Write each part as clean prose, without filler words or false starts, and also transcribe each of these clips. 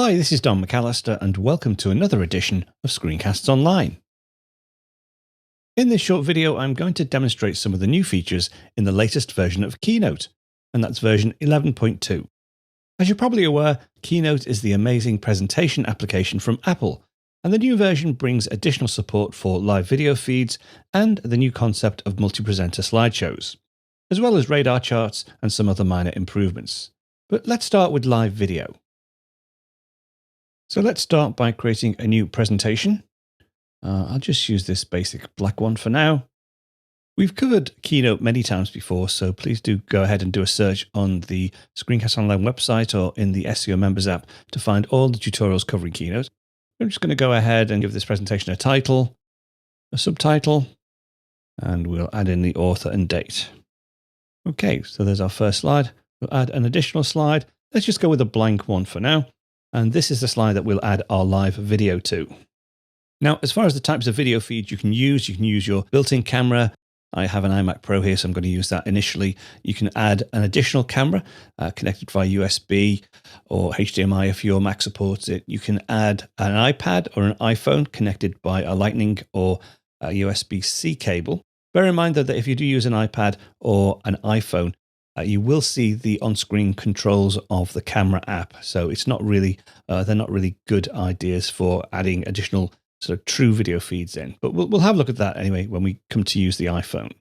Hi, this is Don McAllister and welcome to another edition of Screencasts Online. In this short video, I'm going to demonstrate some of the new features in the latest version of Keynote, and that's version 11.2. As you're probably aware, Keynote is the amazing presentation application from Apple, and the new version brings additional support for live video feeds and the new concept of multi-presenter slideshows, as well as radar charts and some other minor improvements. But let's start with live video. So let's start by creating a new presentation. I'll just use this basic black one for now. We've covered Keynote many times before, so please do go ahead and do a search on the Screencast Online website or in the SEO Members app to find all the tutorials covering Keynote. I'm just going to go ahead and give this presentation a title, a subtitle, and we'll add in the author and date. Okay, so there's our first slide. We'll add an additional slide. Let's just go with a blank one for now. And this is the slide that we'll add our live video to. Now, as far as the types of video feeds you can use your built-in camera. I have an iMac Pro here, so I'm going to use that initially. You can add an additional camera connected via USB or HDMI if your Mac supports it. You can add an iPad or an iPhone connected by a Lightning or a USB-C cable. Bear in mind that if you do use an iPad or an iPhone, you will see the on-screen controls of the camera app. So it's not really, they're not really good ideas for adding additional sort of true video feeds in. But we'll have a look at that anyway when we come to use the iPhone.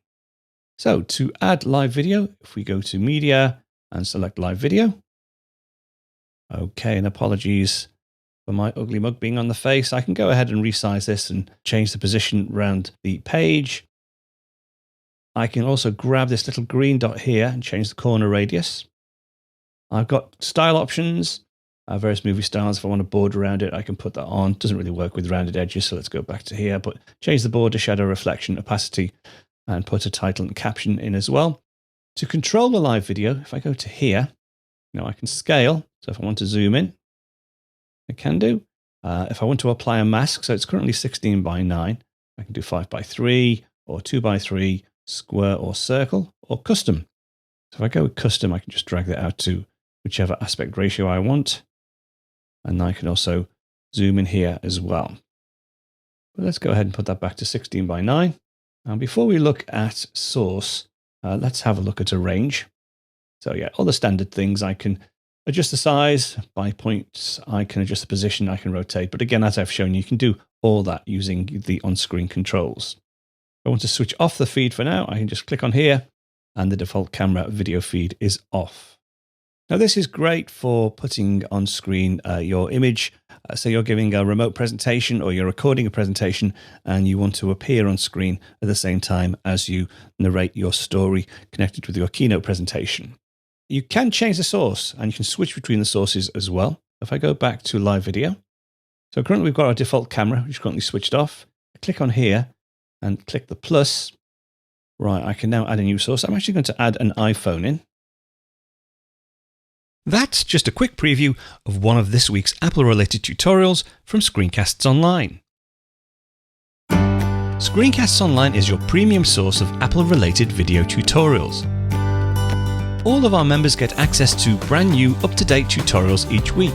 So to add live video, if we go to Media and select Live Video. Okay, and apologies for my ugly mug being on the face. I can go ahead and resize this and change the position around the page. I can also grab this little green dot here and change the corner radius. I've got style options, various movie styles. If I want to border around it, I can put that on. It doesn't really work with rounded edges, so let's go back to here. But change the border, shadow, reflection, opacity, and put a title and caption in as well. To control the live video, if I go to here, I can scale. So if I want to zoom in, I can do. If I want to apply a mask, so it's currently 16 by 9, I can do 5 by 3 or 2 by 3. Square or circle or custom. So if I go with custom, I can just drag that out to whichever aspect ratio I want. And I can also zoom in here as well. But let's go ahead and put that back to 16 by 9. Now, before we look at source, let's have a look at a range. So yeah, all the standard things. I can adjust the size by points. I can adjust the position. I can rotate. But again, as I've shown you, can do all that using the on-screen controls. If I want to switch off the feed for now, I can just click on here and the default camera video feed is off. Now this is great for putting on screen your image. So you're giving a remote presentation or you're recording a presentation and you want to appear on screen at the same time as you narrate your story connected with your Keynote presentation. You can change the source and you can switch between the sources as well. If I go back to live video. So currently we've got our default camera, which is currently switched off. I click on here and click the plus. Right, I can now add a new source. I'm actually going to add an iPhone in. That's just a quick preview of one of this week's Apple-related tutorials from Screencasts Online. Screencasts Online is your premium source of Apple-related video tutorials. All of our members get access to brand new, up-to-date tutorials each week,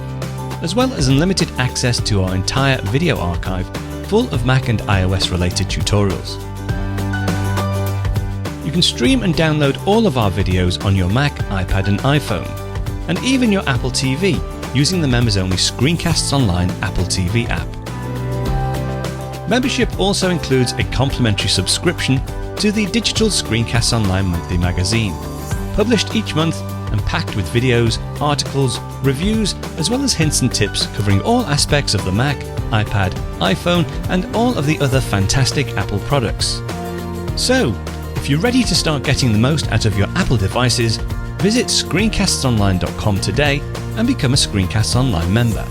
as well as unlimited access to our entire video archive full of Mac and iOS related tutorials. You can stream and download all of our videos on your Mac, iPad and iPhone, and even your Apple TV using the members-only Screencasts Online Apple TV app. Membership also includes a complimentary subscription to the digital Screencasts Online monthly magazine, published each month and packed with videos, articles, reviews, as well as hints and tips covering all aspects of the Mac, iPad, iPhone, and all of the other fantastic Apple products. So, if you're ready to start getting the most out of your Apple devices, visit screencastsonline.com today and become a Screencasts Online member.